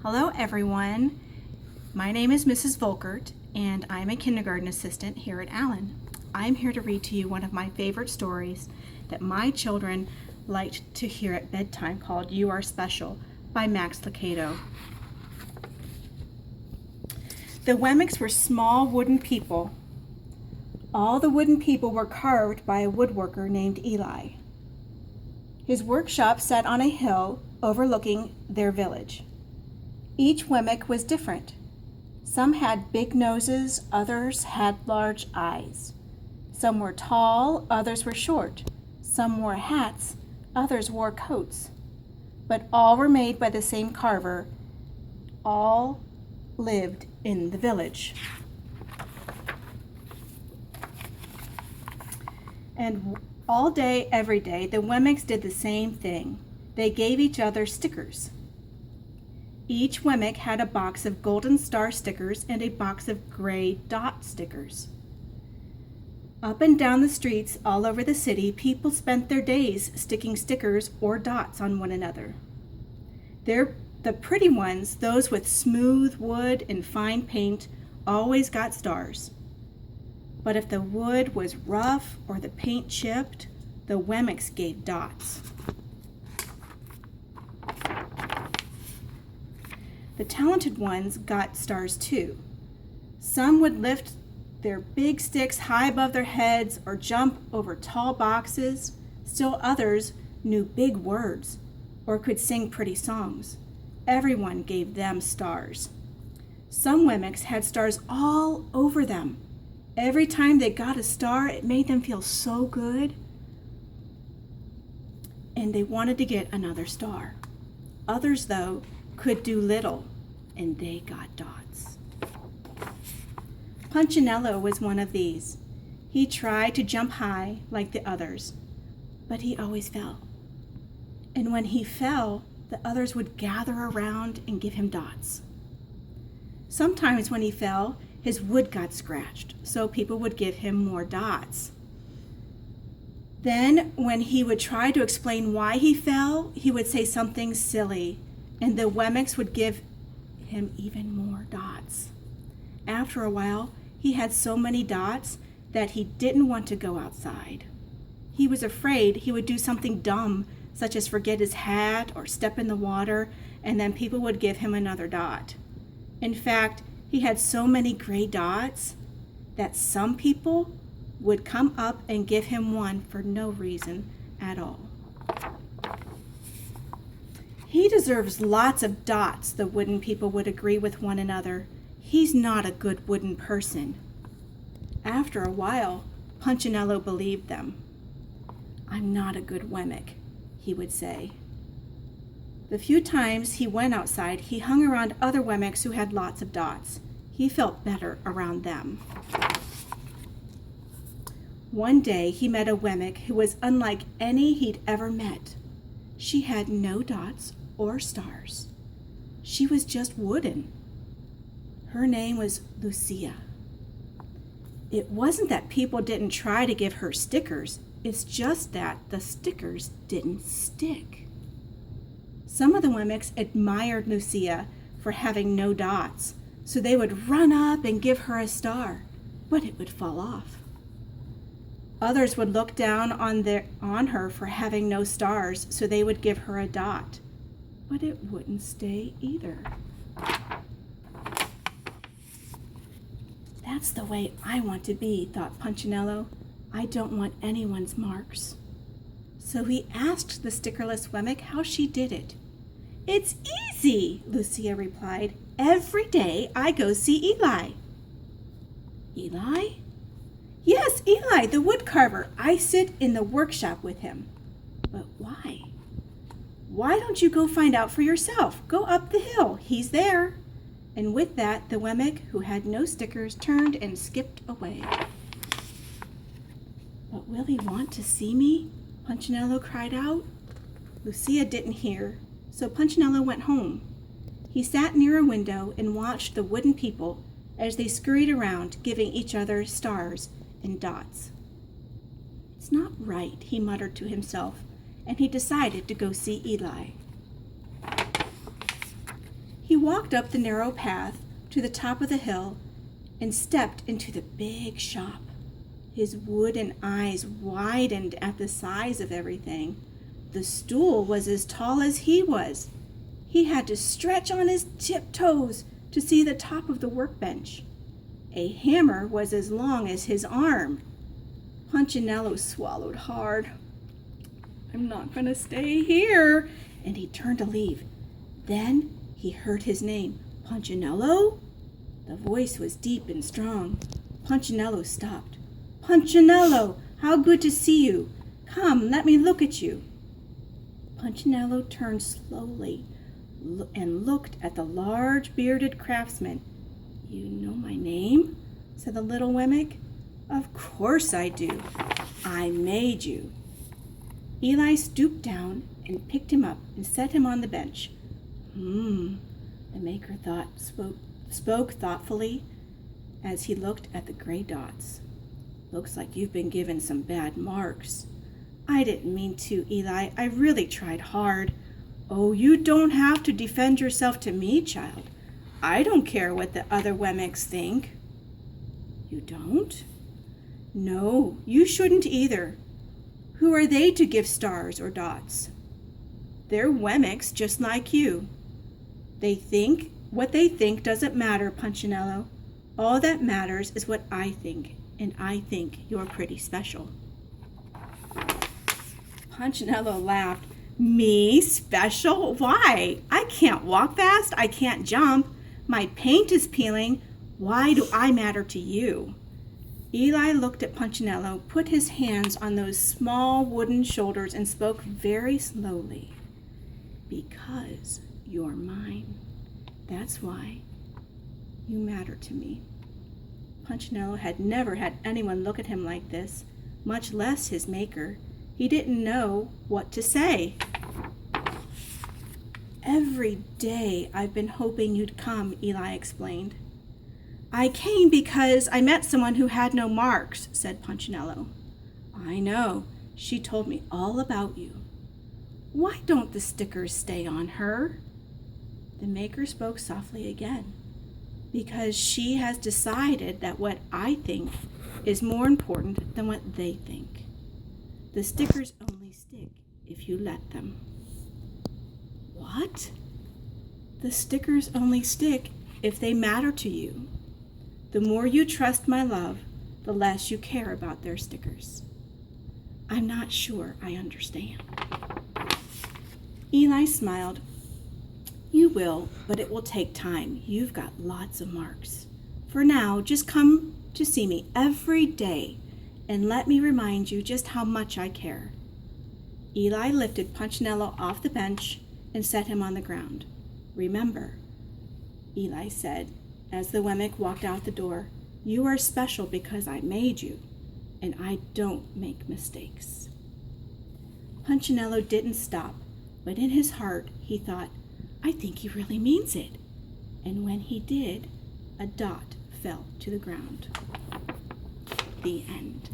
Hello everyone, my name is Mrs. Volkert and I'm a kindergarten assistant here at Allen. I'm here to read to you one of my favorite stories that my children liked to hear at bedtime called You Are Special by Max Lucado. The Wemmicks were small wooden people. All the wooden people were carved by a woodworker named Eli. His workshop sat on a hill overlooking their village. Each Wemmick was different. Some had big noses, others had large eyes. Some were tall, others were short. Some wore hats, others wore coats. But all were made by the same carver. All lived in the village. And all day, every day, the Wemmicks did the same thing. They gave each other stickers. Each Wemmick had a box of golden star stickers and a box of gray dot stickers. Up and down the streets all over the city, people spent their days sticking stickers or dots on one another. The pretty ones, those with smooth wood and fine paint, always got stars. But if the wood was rough or the paint chipped, the Wemmicks gave dots. The talented ones got stars too. Some would lift their big sticks high above their heads or jump over tall boxes. Still others knew big words or could sing pretty songs. Everyone gave them stars. Some Wemmicks had stars all over them. Every time they got a star, it made them feel so good, and they wanted to get another star. Others, though, could do little, and they got dots. Punchinello was one of these. He tried to jump high like the others, but he always fell. And when he fell, the others would gather around and give him dots. Sometimes when he fell, his wood got scratched, so people would give him more dots. Then, when he would try to explain why he fell, he would say something silly, and the Wemmicks would give him even more dots. After a while, he had so many dots that he didn't want to go outside. He was afraid he would do something dumb, such as forget his hat or step in the water, and then people would give him another dot. In fact, he had so many gray dots that some people would come up and give him one for no reason at all. He deserves lots of dots, the wooden people would agree with one another. He's not a good wooden person. After a while, Punchinello believed them. I'm not a good Wemmick, he would say. The few times he went outside, he hung around other Wemmicks who had lots of dots. He felt better around them. One day he met a Wemmick who was unlike any he'd ever met. She had no dots or stars. She was just wooden. Her name was Lucia. It wasn't that people didn't try to give her stickers. It's just that the stickers didn't stick. Some of the Wemmicks admired Lucia for having no dots, so they would run up and give her a star, but it would fall off. Others would look down on her for having no stars, so they would give her a dot, but it wouldn't stay either. That's the way I want to be, thought Punchinello. I don't want anyone's marks. So he asked the stickerless Wemmick how she did it. It's easy, Lucia replied. Every day I go see Eli. Eli? Yes, Eli, the wood carver. I sit in the workshop with him. But why? Why don't you go find out for yourself? Go up the hill. He's there. And with that, the Wemmick, who had no stickers, turned and skipped away. But will he want to see me? Punchinello cried out. Lucia didn't hear, so Punchinello went home. He sat near a window and watched the wooden people as they scurried around, giving each other stars and dots. It's not right, he muttered to himself, and he decided to go see Eli. He He walked up the narrow path to the top of the hill and stepped into the big shop. His wooden eyes widened at the size of everything. The stool was as tall as he was. He had to stretch on his tiptoes to see the top of the workbench. A hammer was as long as his arm. Punchinello swallowed hard. "I'm not going to stay here," and he turned to leave. Then he heard his name. "Punchinello?" The voice was deep and strong. Punchinello stopped. "Punchinello, how good to see you. Come, let me look at you." Punchinello turned slowly and looked at the large bearded craftsman. "You know my name?" said the little Wemmick. "Of course I do. I made you." Eli stooped down and picked him up and set him on the bench. The maker spoke thoughtfully as he looked at the gray dots. "Looks like you've been given some bad marks." "I didn't mean to, Eli. I really tried hard." "Oh, you don't have to defend yourself to me, child. I don't care what the other Wemmicks think." "You don't?" "No, you shouldn't either. Who are they to give stars or dots? They're Wemmicks just like you. What they think doesn't matter, Punchinello. All that matters is what I think, and I think you're pretty special." Punchinello laughed. "Me? Special? Why? I can't walk fast. I can't jump. My paint is peeling. Why do I matter to you?" Eli looked at Punchinello, put his hands on those small wooden shoulders, and spoke very slowly. "Because you're mine. That's why you matter to me." Punchinello had never had anyone look at him like this, much less his maker. He didn't know what to say. "Every day I've been hoping you'd come," Eli explained. "I came because I met someone who had no marks," said Punchinello. "I know. She told me all about you." "Why don't the stickers stay on her?" The maker spoke softly again. "Because she has decided that what I think is more important than what they think. The stickers only stick if you let them." "What?" "The stickers only stick if they matter to you. The more you trust my love, the less you care about their stickers." "I'm not sure I understand." Eli smiled. "You will, but it will take time. You've got lots of marks. For now, just come to see me every day and let me remind you just how much I care." Eli lifted Punchinello off the bench and set him on the ground. "Remember," Eli said, as the Wemmick walked out the door, "you are special because I made you, and I don't make mistakes." Punchinello didn't stop, but in his heart he thought, "I think he really means it." And when he did, a dot fell to the ground. The end.